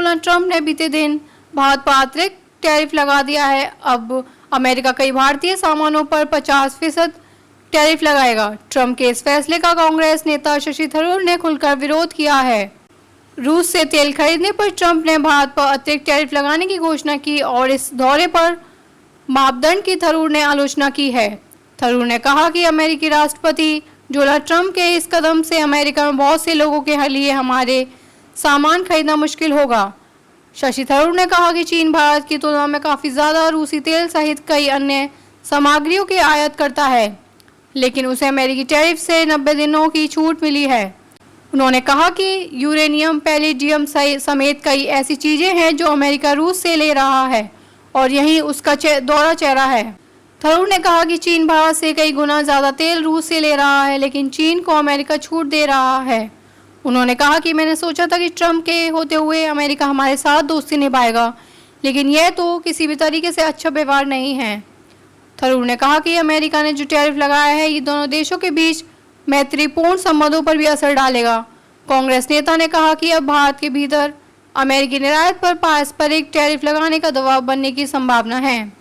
Donald Trump ने बीते दिन भारत पर अतिरिक्त टैरिफ लगा दिया है। अब अमेरिका कई भारतीय सामानों पर 50% टैरिफ लगाएगा। ट्रंप के इस फैसले का कांग्रेस नेता शशि थरूर ने खुलकर विरोध किया है। रूस से तेल खरीदने पर ट्रंप ने भारत पर अतिरिक्त टैरिफ लगाने की घोषणा की और इस दौरे पर मापदंड की थरूर ने आलोचना की है। थरूर ने कहा कि अमेरिकी राष्ट्रपति डोनाल्ड ट्रंप के इस कदम से अमेरिका में बहुत से लोगों के लिए हमारे सामान खरीदना मुश्किल होगा। शशि थरूर ने कहा कि चीन भारत की तुलना में काफ़ी ज़्यादा रूसी तेल सहित कई अन्य सामग्रियों की आयात करता है, लेकिन उसे अमेरिकी टैरिफ से 90 दिनों की छूट मिली है। उन्होंने कहा कि यूरेनियम, पैलेडियम समेत कई ऐसी चीज़ें हैं जो अमेरिका रूस से ले रहा है और यही उसका दोहरा चेहरा है। थरूर ने कहा कि चीन भारत से कई गुना ज़्यादा तेल रूस से ले रहा है, लेकिन चीन को अमेरिका छूट दे रहा है। उन्होंने कहा कि मैंने सोचा था कि ट्रंप के होते हुए अमेरिका हमारे साथ दोस्ती निभाएगा, लेकिन यह तो किसी भी तरीके से अच्छा व्यवहार नहीं है। थरूर ने कहा कि अमेरिका ने जो टैरिफ लगाया है ये दोनों देशों के बीच मैत्रीपूर्ण संबंधों पर भी असर डालेगा। कांग्रेस नेता ने कहा कि अब भारत के भीतर अमेरिकी निर्यात पर पारस्परिक टैरिफ लगाने का दबाव बनने की संभावना है।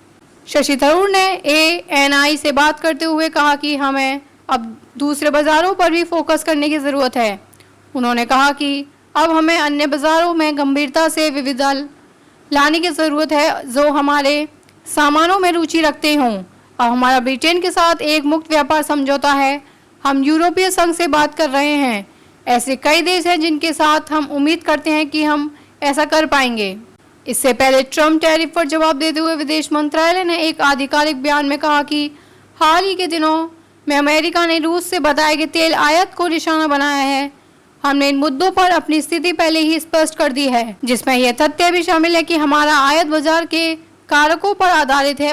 शशि थरूर ने ANI से बात करते हुए कहा कि हमें अब दूसरे बाजारों पर भी फोकस करने की ज़रूरत है। उन्होंने कहा कि अब हमें अन्य बाजारों में गंभीरता से विविधता लाने की ज़रूरत है जो हमारे सामानों में रुचि रखते हों। अब हमारा ब्रिटेन के साथ एक मुक्त व्यापार समझौता है। हम यूरोपीय संघ से बात कर रहे हैं। ऐसे कई देश हैं जिनके साथ हम उम्मीद करते हैं कि हम ऐसा कर पाएंगे। इससे पहले ट्रंप टैरिफ पर जवाब देते हुए विदेश मंत्रालय ने एक आधिकारिक बयान में कहा कि हाल ही के दिनों में अमेरिका ने रूस से बताए गए तेल आयात को निशाना बनाया है। हमने इन मुद्दों पर अपनी स्थिति पहले ही स्पष्ट कर दी है, जिसमें यह तथ्य भी शामिल है कि हमारा आयात बाजार के कारकों पर आधारित है